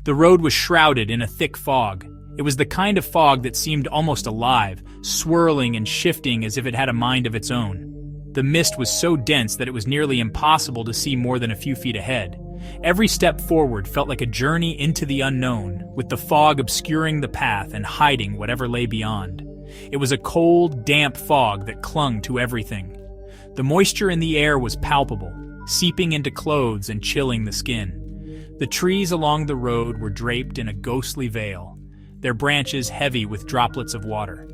The road was shrouded in a thick fog. It was the kind of fog that seemed almost alive, swirling and shifting as if it had a mind of its own. The mist was so dense that it was nearly impossible to see more than a few feet ahead. Every step forward felt like a journey into the unknown, with the fog obscuring the path and hiding whatever lay beyond. It was a cold, damp fog that clung to everything. The moisture in the air was palpable, seeping into clothes and chilling the skin. The trees along the road were draped in a ghostly veil, their branches heavy with droplets of water.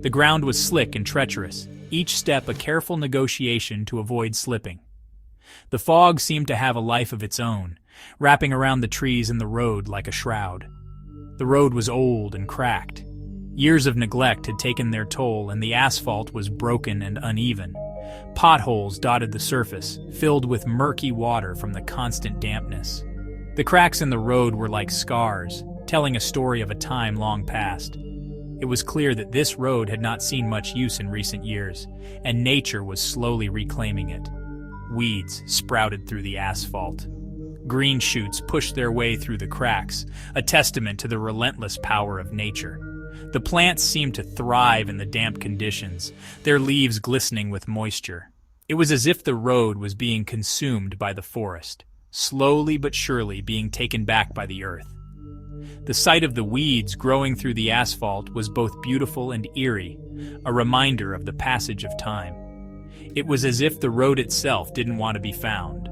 The ground was slick and treacherous, each step a careful negotiation to avoid slipping. The fog seemed to have a life of its own, wrapping around the trees and the road like a shroud. The road was old and cracked. Years of neglect had taken their toll, and the asphalt was broken and uneven. Potholes dotted the surface, filled with murky water from the constant dampness. The cracks in the road were like scars, telling a story of a time long past. It was clear that this road had not seen much use in recent years, and nature was slowly reclaiming it. Weeds sprouted through the asphalt. Green shoots pushed their way through the cracks, a testament to the relentless power of nature. The plants seemed to thrive in the damp conditions, their leaves glistening with moisture. It was as if the road was being consumed by the forest, slowly but surely being taken back by the earth. The sight of the weeds growing through the asphalt was both beautiful and eerie, a reminder of the passage of time. It was as if the road itself didn't want to be found.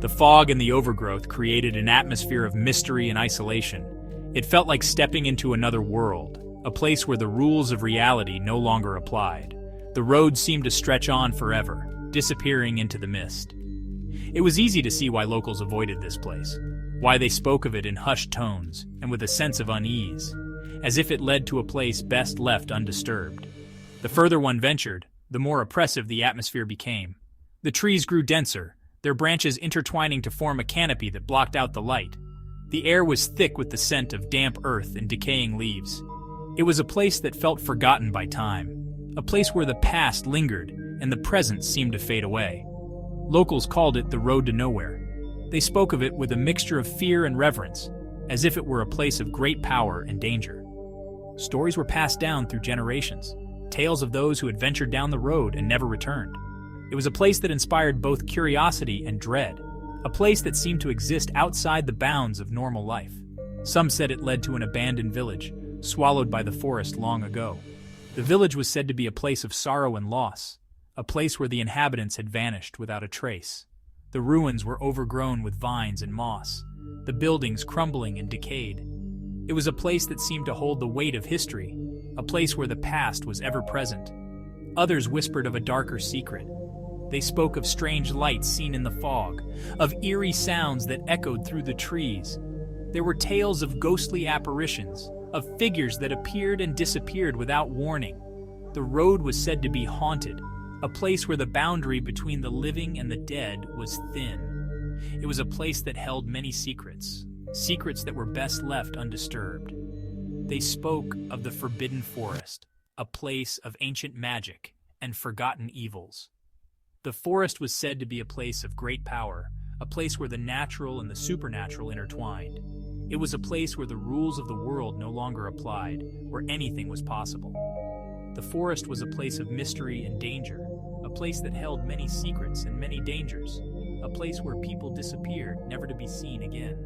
The fog and the overgrowth created an atmosphere of mystery and isolation. It felt like stepping into another world, a place where the rules of reality no longer applied. The road seemed to stretch on forever, disappearing into the mist. It was easy to see why locals avoided this place, why they spoke of it in hushed tones and with a sense of unease, as if it led to a place best left undisturbed. The further one ventured, the more oppressive the atmosphere became. The trees grew denser, their branches intertwining to form a canopy that blocked out the light. The air was thick with the scent of damp earth and decaying leaves. It was a place that felt forgotten by time, a place where the past lingered and the present seemed to fade away. Locals called it the road to nowhere. They spoke of it with a mixture of fear and reverence, as if it were a place of great power and danger. Stories were passed down through generations, tales of those who had ventured down the road and never returned. It was a place that inspired both curiosity and dread, a place that seemed to exist outside the bounds of normal life. Some said it led to an abandoned village, swallowed by the forest long ago. The village was said to be a place of sorrow and loss, a place where the inhabitants had vanished without a trace. The ruins were overgrown with vines and moss, the buildings crumbling and decayed. It was a place that seemed to hold the weight of history, a place where the past was ever present. Others whispered of a darker secret. They spoke of strange lights seen in the fog, of eerie sounds that echoed through the trees. There were tales of ghostly apparitions, of figures that appeared and disappeared without warning. The road was said to be haunted, a place where the boundary between the living and the dead was thin. It was a place that held many secrets, secrets that were best left undisturbed. They spoke of the forbidden forest, a place of ancient magic and forgotten evils. The forest was said to be a place of great power, a place where the natural and the supernatural intertwined. It was a place where the rules of the world no longer applied, where anything was possible. The forest was a place of mystery and danger, a place that held many secrets and many dangers, a place where people disappeared, never to be seen again.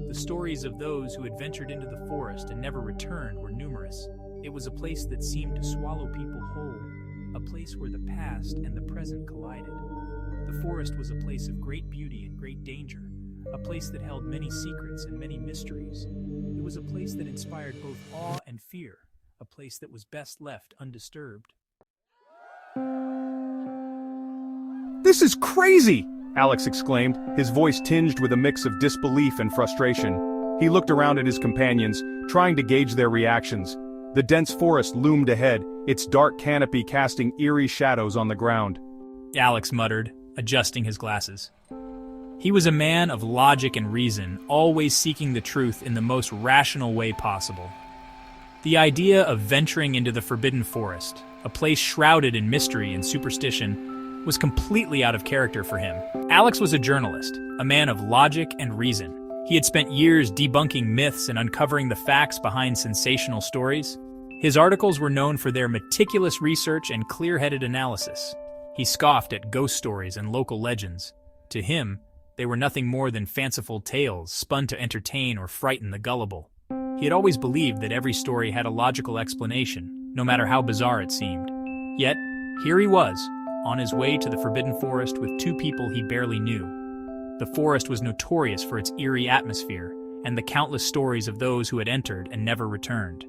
The stories of those who had ventured into the forest and never returned were numerous. It was a place that seemed to swallow people whole, a place where the past and the present collided. The forest was a place of great beauty and great danger, a place that held many secrets and many mysteries. It was a place that inspired both awe and fear, a place that was best left undisturbed. "This is crazy!" Alex exclaimed, his voice tinged with a mix of disbelief and frustration. He looked around at his companions, trying to gauge their reactions. The dense forest loomed ahead, its dark canopy casting eerie shadows on the ground. Alex muttered, adjusting his glasses. He was a man of logic and reason, always seeking the truth in the most rational way possible. The idea of venturing into the forbidden forest, a place shrouded in mystery and superstition, was completely out of character for him. Alex was a journalist, a man of logic and reason. He had spent years debunking myths and uncovering the facts behind sensational stories. His articles were known for their meticulous research and clear-headed analysis. He scoffed at ghost stories and local legends. To him, they were nothing more than fanciful tales spun to entertain or frighten the gullible. He had always believed that every story had a logical explanation, no matter how bizarre it seemed. Yet, here he was, on his way to the Forbidden Forest with two people he barely knew. The forest was notorious for its eerie atmosphere and the countless stories of those who had entered and never returned.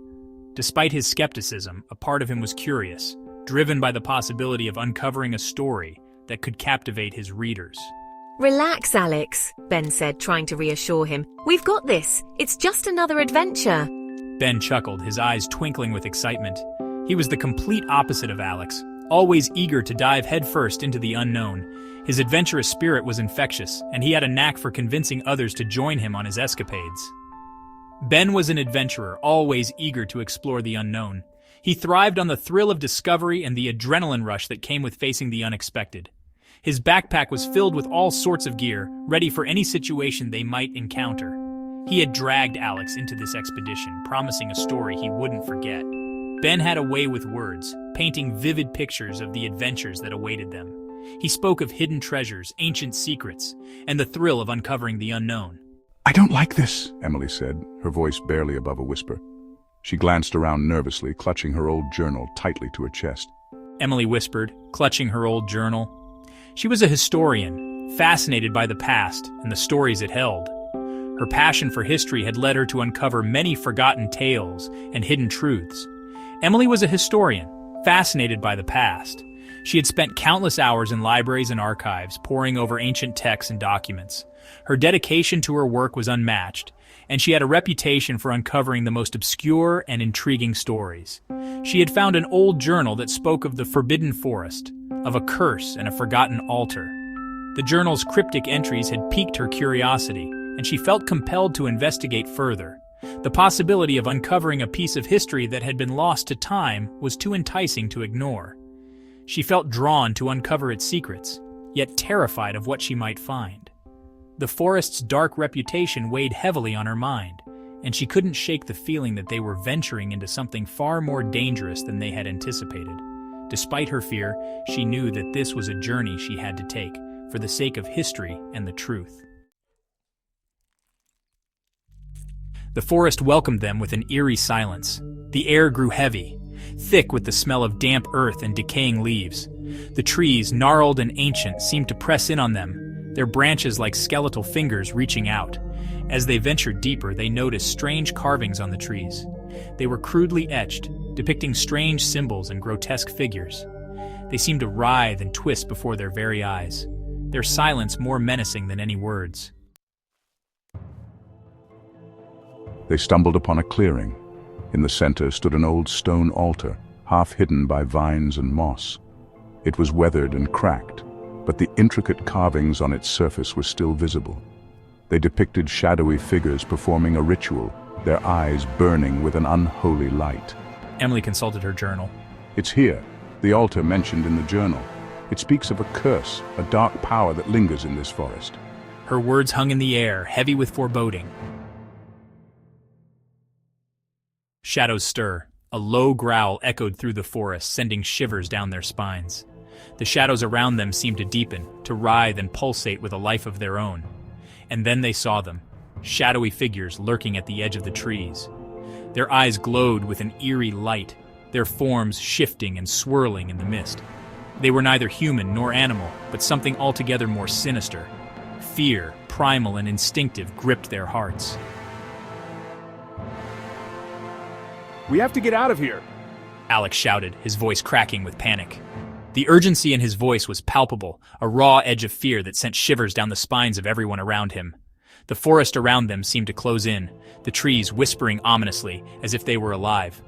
Despite his skepticism, a part of him was curious, driven by the possibility of uncovering a story that could captivate his readers. "Relax, Alex," Ben said, trying to reassure him. "We've got this. It's just another adventure." Ben chuckled, his eyes twinkling with excitement. He was the complete opposite of Alex, always eager to dive headfirst into the unknown. His adventurous spirit was infectious, and he had a knack for convincing others to join him on his escapades. Ben was an adventurer, always eager to explore the unknown. He thrived on the thrill of discovery and the adrenaline rush that came with facing the unexpected. His backpack was filled with all sorts of gear, ready for any situation they might encounter. He had dragged Alex into this expedition, promising a story he wouldn't forget. Ben had a way with words, painting vivid pictures of the adventures that awaited them. He spoke of hidden treasures, ancient secrets, and the thrill of uncovering the unknown. "I don't like this," Emily said, her voice barely above a whisper. She glanced around nervously, clutching her old journal tightly to her chest. Emily whispered, clutching her old journal. She was a historian, fascinated by the past and the stories it held. Her passion for history had led her to uncover many forgotten tales and hidden truths. Emily was a historian, fascinated by the past. She had spent countless hours in libraries and archives, poring over ancient texts and documents. Her dedication to her work was unmatched, and she had a reputation for uncovering the most obscure and intriguing stories. She had found an old journal that spoke of the Forbidden Forest, of a curse and a forgotten altar. The journal's cryptic entries had piqued her curiosity, and she felt compelled to investigate further. The possibility of uncovering a piece of history that had been lost to time was too enticing to ignore. She felt drawn to uncover its secrets, yet terrified of what she might find. The forest's dark reputation weighed heavily on her mind, and she couldn't shake the feeling that they were venturing into something far more dangerous than they had anticipated. Despite her fear, she knew that this was a journey she had to take, for the sake of history and the truth. The forest welcomed them with an eerie silence. The air grew heavy, thick with the smell of damp earth and decaying leaves. The trees, gnarled and ancient, seemed to press in on them, their branches like skeletal fingers reaching out. As they ventured deeper, they noticed strange carvings on the trees. They were crudely etched, depicting strange symbols and grotesque figures. They seemed to writhe and twist before their very eyes, their silence more menacing than any words. They stumbled upon a clearing. In the center stood an old stone altar, half hidden by vines and moss. It was weathered and cracked, but the intricate carvings on its surface were still visible. They depicted shadowy figures performing a ritual, their eyes burning with an unholy light. Emily consulted her journal. "It's here, the altar mentioned in the journal. It speaks of a curse, a dark power that lingers in this forest." Her words hung in the air, heavy with foreboding. Shadows stir. A low growl echoed through the forest, sending shivers down their spines. The shadows around them seemed to deepen, to writhe and pulsate with a life of their own. And then they saw them, shadowy figures lurking at the edge of the trees. Their eyes glowed with an eerie light, their forms shifting and swirling in the mist. They were neither human nor animal, but something altogether more sinister. Fear, primal and instinctive, gripped their hearts. "We have to get out of here!" Alex shouted, his voice cracking with panic. The urgency in his voice was palpable, a raw edge of fear that sent shivers down the spines of everyone around him. The forest around them seemed to close in, the trees whispering ominously as if they were alive,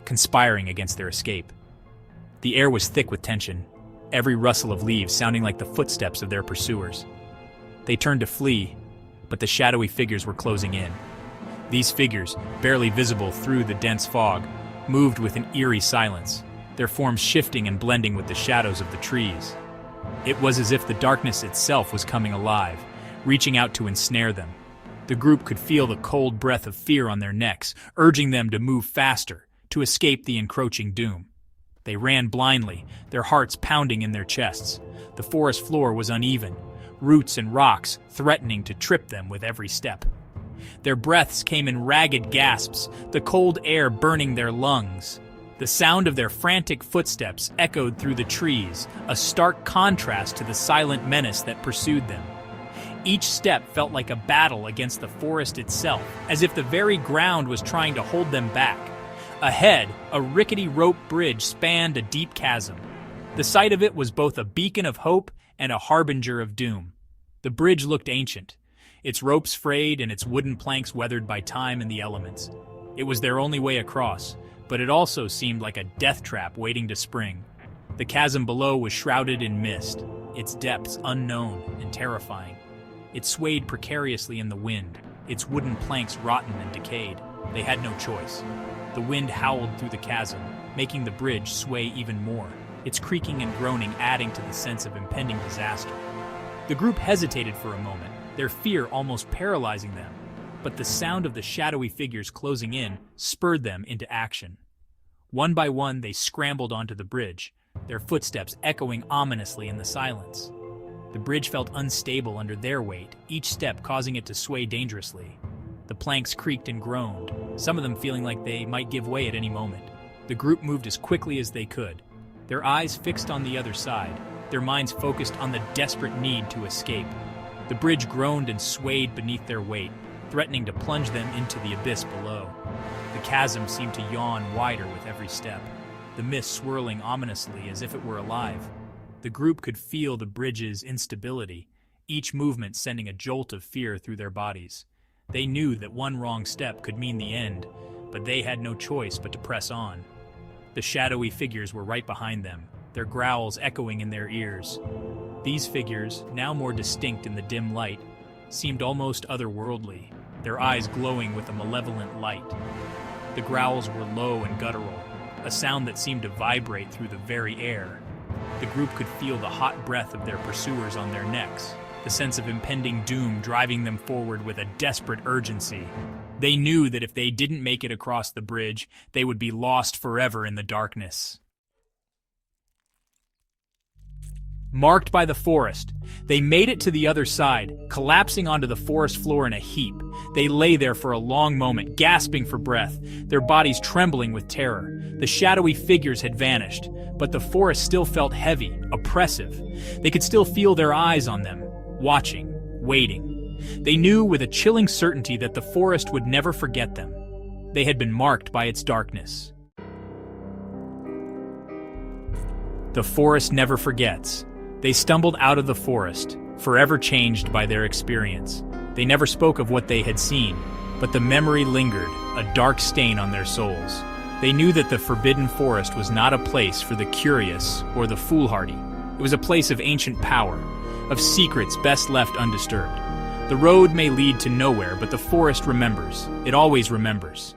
conspiring against their escape. The air was thick with tension, every rustle of leaves sounding like the footsteps of their pursuers. They turned to flee, but the shadowy figures were closing in. These figures, barely visible through the dense fog, moved with an eerie silence, their forms shifting and blending with the shadows of the trees. It was as if the darkness itself was coming alive, reaching out to ensnare them. The group could feel the cold breath of fear on their necks, urging them to move faster, to escape the encroaching doom. They ran blindly, their hearts pounding in their chests. The forest floor was uneven, roots and rocks threatening to trip them with every step. Their breaths came in ragged gasps, the cold air burning their lungs. The sound of their frantic footsteps echoed through the trees, a stark contrast to the silent menace that pursued them. Each step felt like a battle against the forest itself, as if the very ground was trying to hold them back. Ahead, a rickety rope bridge spanned a deep chasm. The sight of it was both a beacon of hope and a harbinger of doom. The bridge looked ancient, its ropes frayed and its wooden planks weathered by time and the elements. It was their only way across, but it also seemed like a death trap waiting to spring. The chasm below was shrouded in mist, its depths unknown and terrifying. It swayed precariously in the wind, its wooden planks rotten and decayed. They had no choice. The wind howled through the chasm, making the bridge sway even more, its creaking and groaning adding to the sense of impending disaster. The group hesitated for a moment, their fear almost paralyzing them, but the sound of the shadowy figures closing in spurred them into action. One by one, they scrambled onto the bridge, their footsteps echoing ominously in the silence. The bridge felt unstable under their weight, each step causing it to sway dangerously. The planks creaked and groaned, some of them feeling like they might give way at any moment. The group moved as quickly as they could, their eyes fixed on the other side, their minds focused on the desperate need to escape. The bridge groaned and swayed beneath their weight, threatening to plunge them into the abyss below. The chasm seemed to yawn wider with every step, the mist swirling ominously as if it were alive. The group could feel the bridge's instability, each movement sending a jolt of fear through their bodies. They knew that one wrong step could mean the end, but they had no choice but to press on. The shadowy figures were right behind them, their growls echoing in their ears. These figures, now more distinct in the dim light, seemed almost otherworldly, their eyes glowing with a malevolent light. The growls were low and guttural, a sound that seemed to vibrate through the very air. The group could feel the hot breath of their pursuers on their necks, the sense of impending doom driving them forward with a desperate urgency. They knew that if they didn't make it across the bridge, they would be lost forever in the darkness. Marked by the forest, they made it to the other side, collapsing onto the forest floor in a heap. They lay there for a long moment, gasping for breath, their bodies trembling with terror. The shadowy figures had vanished, but the forest still felt heavy, oppressive. They could still feel their eyes on them, watching, waiting. They knew with a chilling certainty that the forest would never forget them. They had been marked by its darkness. The forest never forgets. They stumbled out of the forest, forever changed by their experience. They never spoke of what they had seen, but the memory lingered, a dark stain on their souls. They knew that the forbidden forest was not a place for the curious or the foolhardy. It was a place of ancient power, of secrets best left undisturbed. The road may lead to nowhere, but the forest remembers. It always remembers.